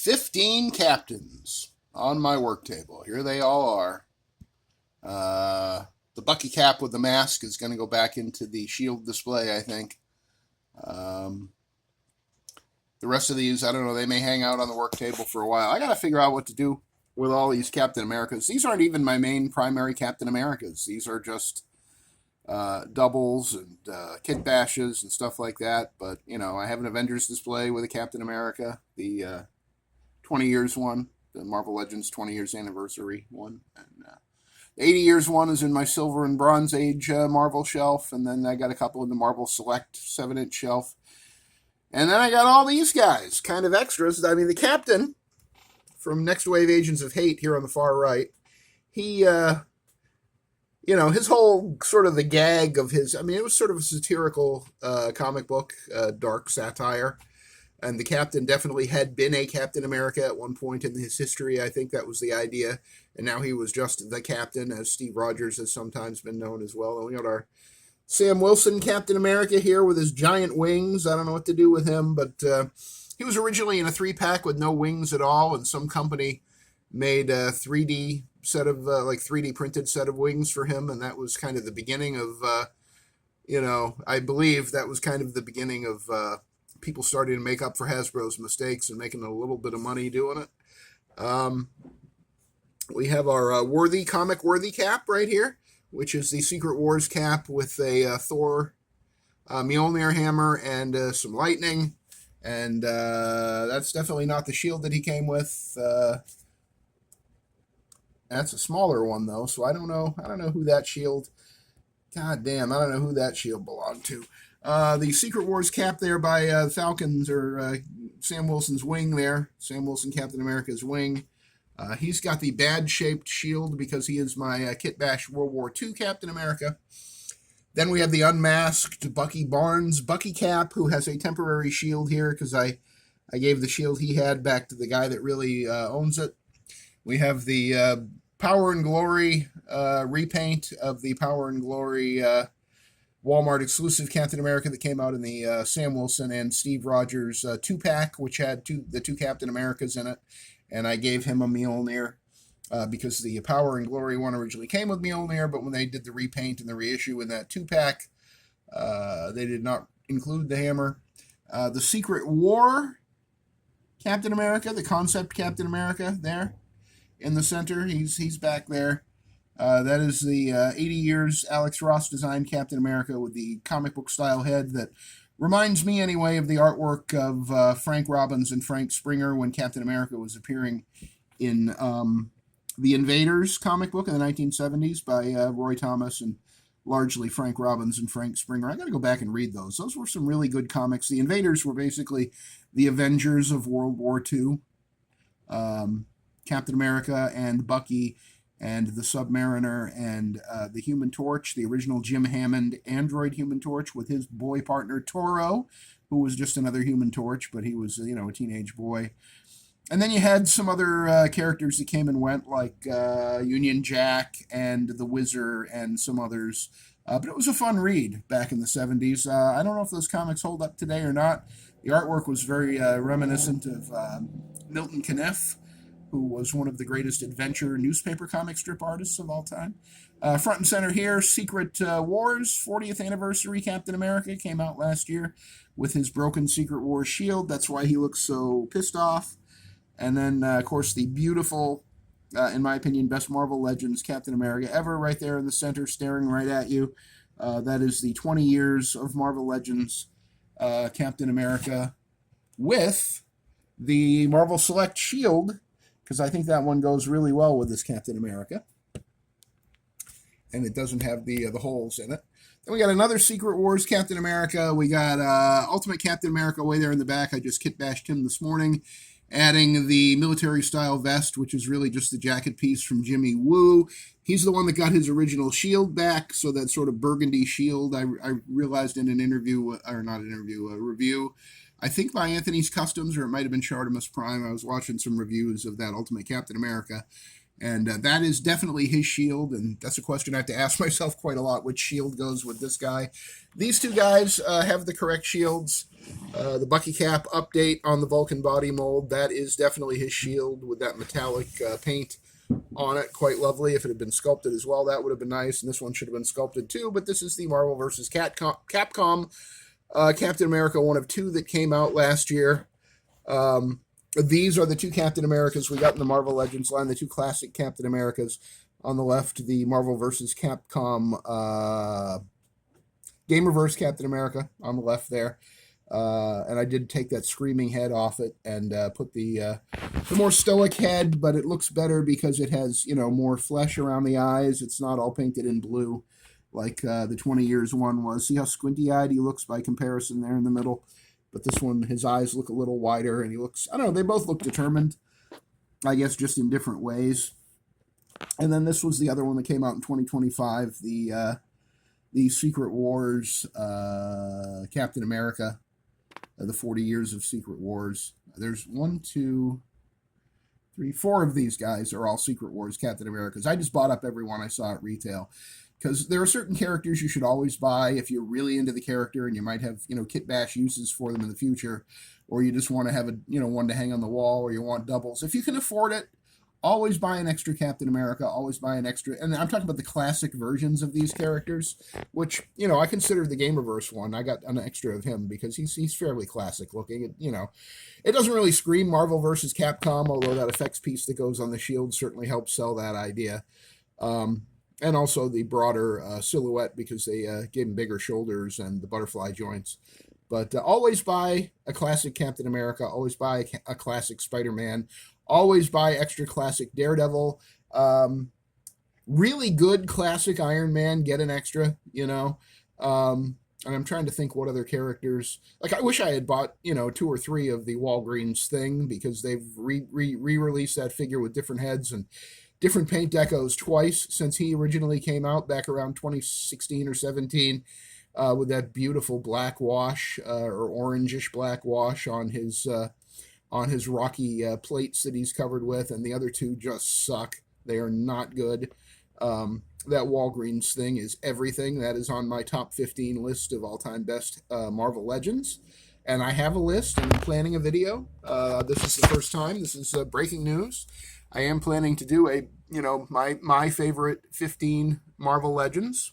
15 captains on my work table. Here they all are. The Bucky cap with the mask is going to go back into the shield display, I think. The rest of these, I don't know, they may hang out on the work table for a while. I got to figure out what to do with all these Captain Americas. These aren't even my main primary Captain Americas. These are just doubles and kit bashes and stuff like that. But, you know, I have an Avengers display with a Captain America, the 20 years one, the Marvel Legends 20 years anniversary one. And the 80 years one is in my Silver and Bronze Age Marvel shelf. And then I got a couple in the Marvel Select 7-inch shelf. And then I got all these guys, kind of extras. I mean, the Captain from Next Wave Agents of Hate here on the far right, he, you know, his whole sort of the gag of his, I mean, it was sort of a satirical comic book, dark satire. And the Captain definitely had been a Captain America at one point in his history. I think that was the idea. And now he was just the Captain, as Steve Rogers has sometimes been known as well. And we got our Sam Wilson Captain America here with his giant wings. I don't know what to do with him, but he was originally in a 3-pack with no wings at all, and some company made a 3D set of, like 3D printed set of wings for him, and that was kind of the beginning of, you know, I believe that was kind of the beginning of people starting to make up for Hasbro's mistakes and making a little bit of money doing it. We have our comic worthy cap right here, which is the Secret Wars cap with a Thor Mjolnir hammer and some lightning. And that's definitely not the shield that he came with. That's a smaller one, though, so I don't know. I don't know who that shield... God damn, I don't know who that shield belonged to. The Secret Wars cap there by Falcons, or Sam Wilson's wing there. Sam Wilson, Captain America's wing. He's got the bad-shaped shield because he is my Kit Bash World War II Captain America. Then we have the unmasked Bucky Barnes Bucky cap, who has a temporary shield here because I gave the shield he had back to the guy that really owns it. We have the Power and Glory repaint of the Power and Glory Walmart exclusive Captain America that came out in the Sam Wilson and Steve Rogers 2-pack, which had the two Captain Americas in it. And I gave him a Mjolnir because the Power and Glory one originally came with Mjolnir, but when they did the repaint and the reissue in that 2-pack, they did not include the hammer. The Secret War Captain America, the concept Captain America there in the center, he's back there. That is the 80 years Alex Ross designed Captain America with the comic book style head that reminds me, anyway, of the artwork of Frank Robbins and Frank Springer when Captain America was appearing in the Invaders comic book in the 1970s by Roy Thomas and largely Frank Robbins and Frank Springer. I got to go back and read those. Those were some really good comics. The Invaders were basically the Avengers of World War II. Captain America and Bucky and the Submariner and the Human Torch, the original Jim Hammond android Human Torch with his boy partner Toro, who was just another Human Torch, but he was, you know, a teenage boy. And then you had some other characters that came and went, like Union Jack and the Whizzer and some others. But it was a fun read back in the 70s. I don't know if those comics hold up today or not. The artwork was very reminiscent of Milton Caniff, who was one of the greatest adventure newspaper comic strip artists of all time. Front and center here, Secret Wars 40th Anniversary Captain America came out last year with his broken Secret Wars shield. That's why he looks so pissed off. And then, of course, the beautiful, in my opinion, best Marvel Legends Captain America ever right there in the center, staring right at you. That is the 20 years of Marvel Legends Captain America with the Marvel Select shield, because I think that one goes really well with this Captain America. And it doesn't have the holes in it. Then we got another Secret Wars Captain America. We got Ultimate Captain America way there in the back. I just kit bashed him this morning, adding the military-style vest, which is really just the jacket piece from Jimmy Woo. He's the one that got his original shield back, so that sort of burgundy shield, I realized in an interview, or not an interview, a review, I think by Anthony's Customs, or it might have been Chartimus Prime. I was watching some reviews of that Ultimate Captain America, And that is definitely his shield, and that's a question I have to ask myself quite a lot, which shield goes with this guy. These two guys have the correct shields. The Bucky Cap update on the Vulcan body mold, that is definitely his shield with that metallic paint on it. Quite lovely. If it had been sculpted as well, that would have been nice, and this one should have been sculpted too, but this is the Marvel vs. Capcom Captain America, one of two that came out last year. These are the two Captain Americas we got in the Marvel Legends line, the two classic Captain Americas. On the left, the Marvel vs. Capcom Gamerverse Captain America on the left there. And I did take that screaming head off it and put the more stoic head, but it looks better because it has, more flesh around the eyes. It's not all painted in blue like the 20 years one was. See how squinty-eyed he looks by comparison there in the middle? But this one, his eyes look a little wider, and he looks, I don't know, they both look determined, I guess, just in different ways. And then this was the other one that came out in 2025, the Secret Wars Captain America, the 40 Years of Secret Wars. There's 1, 2, 3, 4 of these guys are all Secret Wars Captain Americas. I just bought up every one I saw at retail, because there are certain characters you should always buy if you're really into the character and you might have, kit bash uses for them in the future, or you just want to have a, one to hang on the wall, or you want doubles. If you can afford it, always buy an extra Captain America, always buy an extra, and I'm talking about the classic versions of these characters, which, I consider the Gamerverse one. I got an extra of him because he's fairly classic looking. It doesn't really scream Marvel versus Capcom, although that effects piece that goes on the shield certainly helps sell that idea. And also the broader silhouette, because they gave him bigger shoulders and the butterfly joints. But always buy a classic Captain America. Always buy a classic Spider-Man. Always buy extra classic Daredevil. Really good classic Iron Man. Get an extra, And I'm trying to think what other characters. Like, I wish I had bought, 2 or 3 of the Walgreens thing, because they've re-released that figure with different heads and different paint decos twice since he originally came out back around 2016 or 17, with that beautiful black wash or orangish black wash on his rocky plates that he's covered with, and the other two just suck. They are not good. That Walgreens thing is everything. That is on my top 15 list of all-time best Marvel Legends, and I have a list, and I'm planning a video. This is the first time. This is breaking news. I am planning to do my favorite 15 Marvel Legends.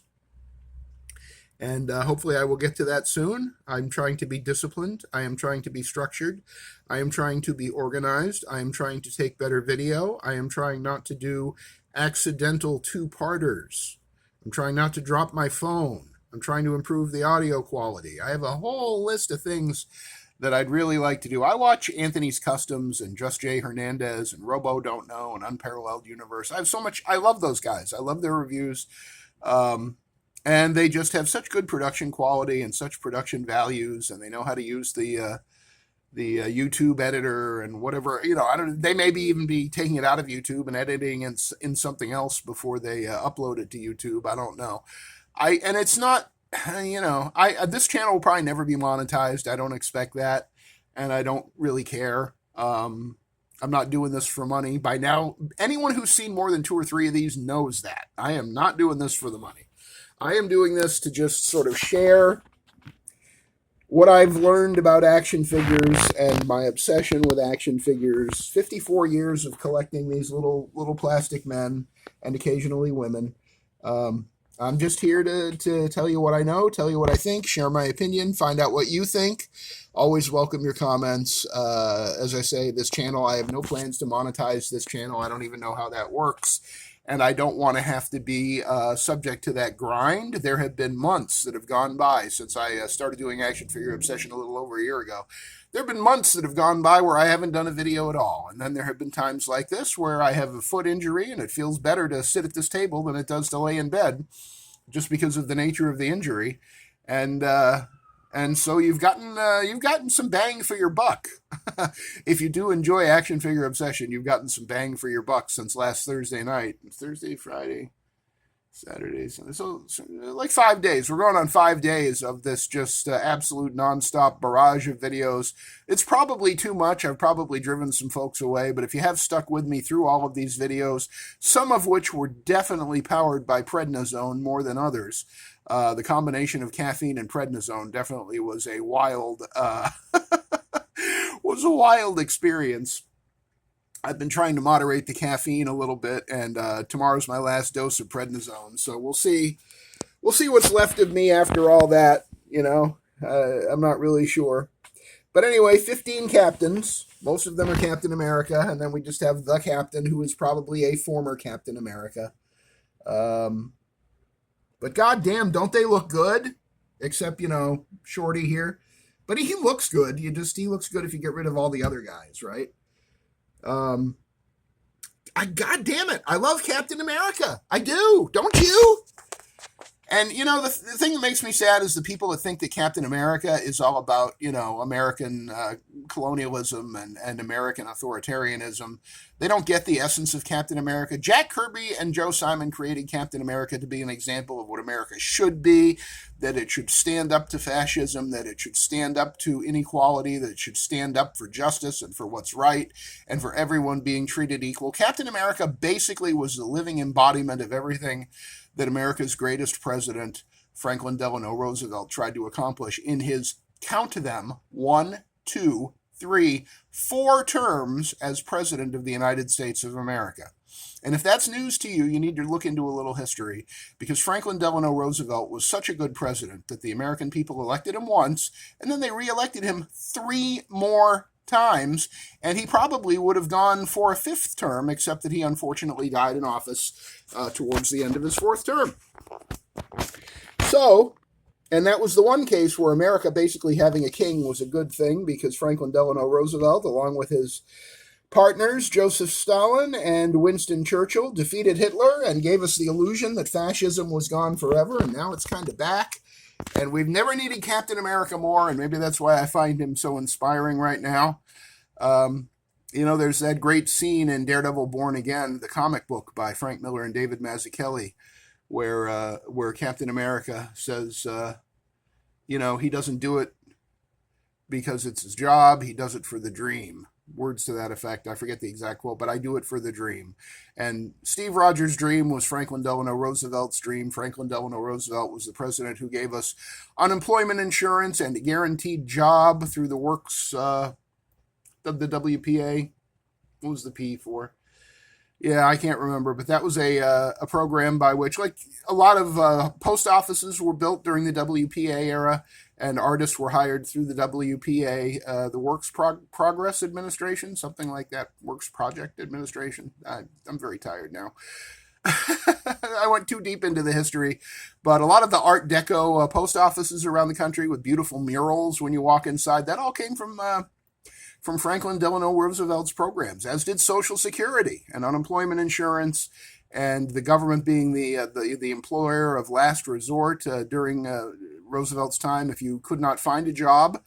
And hopefully I will get to that soon. I'm trying to be disciplined. I am trying to be structured. I am trying to be organized. I am trying to take better video. I am trying not to do accidental two-parters. I'm trying not to drop my phone. I'm trying to improve the audio quality. I have a whole list of things that I'd really like to do. I watch Anthony's Customs and Just Jay Hernandez and Robo Don't Know and Unparalleled Universe. I love those guys. I love their reviews. And they just have such good production quality and such production values, and they know how to use the YouTube editor and whatever. They maybe even be taking it out of YouTube and editing in something else before they upload it to YouTube. I don't know. And it's not, this channel will probably never be monetized. I don't expect that, and I don't really care. I'm not doing this for money. By now, anyone who's seen more than 2 or 3 of these knows that. I am not doing this for the money. I am doing this to just sort of share what I've learned about action figures and my obsession with action figures. 54 years of collecting these little plastic men and occasionally women. I'm just here to tell you what I know, tell you what I think, share my opinion, find out what you think. Always welcome your comments. As I say, this channel, I have no plans to monetize this channel. I don't even know how that works. And I don't want to have to be subject to that grind. There have been months that have gone by since I started doing Action Figure Obsession a little over a year ago. There have been months that have gone by where I haven't done a video at all. And then there have been times like this where I have a foot injury and it feels better to sit at this table than it does to lay in bed, just because of the nature of the injury. And so you've gotten some bang for your buck. If you do enjoy Action Figure Obsession, you've gotten some bang for your buck since last Thursday night. Thursday, Friday, Saturdays. So like 5 days. We're going on 5 days of this just absolute nonstop barrage of videos. It's probably too much. I've probably driven some folks away, but if you have stuck with me through all of these videos, some of which were definitely powered by prednisone more than others, the combination of caffeine and prednisone definitely was a wild was a wild experience. I've been trying to moderate the caffeine a little bit, and tomorrow's my last dose of prednisone. So we'll see. We'll see what's left of me after all that. I'm not really sure. But anyway, 15 captains. Most of them are Captain America, and then we just have the captain, who is probably a former Captain America. But goddamn, don't they look good? Except, Shorty here. But he looks good. He looks good if you get rid of all the other guys, right? God damn it, I love Captain America. I do, don't you? And the thing that makes me sad is the people that think that Captain America is all about American colonialism and American authoritarianism. They don't get the essence of Captain America. Jack Kirby and Joe Simon created Captain America to be an example of what America should be, that it should stand up to fascism, that it should stand up to inequality, that it should stand up for justice and for what's right, and for everyone being treated equal. Captain America basically was the living embodiment of everything that America's greatest president, Franklin Delano Roosevelt, tried to accomplish in his, count them, 1, 2, 3, 4 terms as president of the United States of America. And if that's news to you, you need to look into a little history, because Franklin Delano Roosevelt was such a good president that the American people elected him once, and then they reelected him 3 more times, and he probably would have gone for a 5th term, except that he unfortunately died in office towards the end of his 4th term. So, and that was the one case where America basically having a king was a good thing, because Franklin Delano Roosevelt, along with his partners, Joseph Stalin and Winston Churchill, defeated Hitler and gave us the illusion that fascism was gone forever, and now it's kind of back. And we've never needed Captain America more, and maybe that's why I find him so inspiring right now. There's that great scene in Daredevil Born Again, the comic book by Frank Miller and David Mazzucchelli, where Captain America says, he doesn't do it because it's his job, he does it for the dream. Words to that effect. I forget the exact quote, but I do it for the dream. And Steve Rogers' dream was Franklin Delano Roosevelt's dream. Franklin Delano Roosevelt was the president who gave us unemployment insurance and a guaranteed job through the works of the WPA. What was the P for? Yeah, I can't remember, but that was a program by which, like, a lot of post offices were built during the WPA era, and artists were hired through the WPA, the Works Progress Administration, something like that, Works Project Administration. I'm very tired now. I went too deep into the history, but a lot of the Art Deco post offices around the country with beautiful murals when you walk inside, that all came from Franklin Delano Roosevelt's programs, as did Social Security and unemployment insurance, and the government being the employer of last resort during Roosevelt's time. If you could not find a job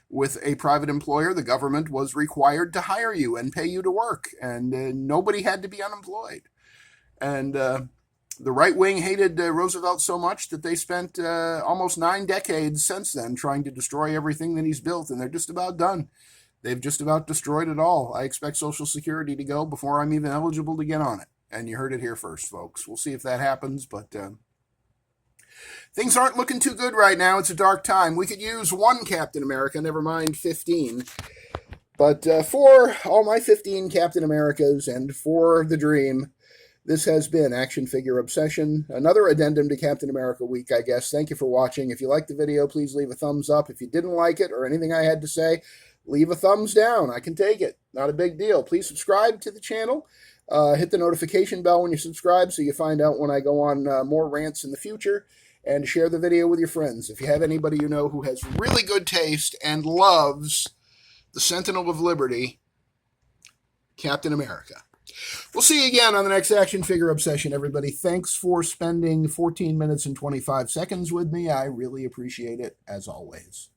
with a private employer, the government was required to hire you and pay you to work, and nobody had to be unemployed. And the right wing hated Roosevelt so much that they spent almost 9 decades since then trying to destroy everything that he's built, and they're just about done. They've just about destroyed it all. I expect Social Security to go before I'm even eligible to get on it. And you heard it here first, folks. We'll see if that happens, but things aren't looking too good right now. It's a dark time. We could use 1 Captain America, never mind 15. But for all my 15 Captain Americas and for the dream, this has been Action Figure Obsession, another addendum to Captain America Week, I guess. Thank you for watching. If you liked the video, please leave a thumbs up. If you didn't like it or anything I had to say, leave a thumbs down. I can take it. Not a big deal. Please subscribe to the channel. Hit the notification bell when you subscribe so you find out when I go on more rants in the future. And share the video with your friends. If you have anybody you know who has really good taste and loves the Sentinel of Liberty, Captain America. We'll see you again on the next Action Figure Obsession, everybody. Thanks for spending 14 minutes and 25 seconds with me. I really appreciate it, as always.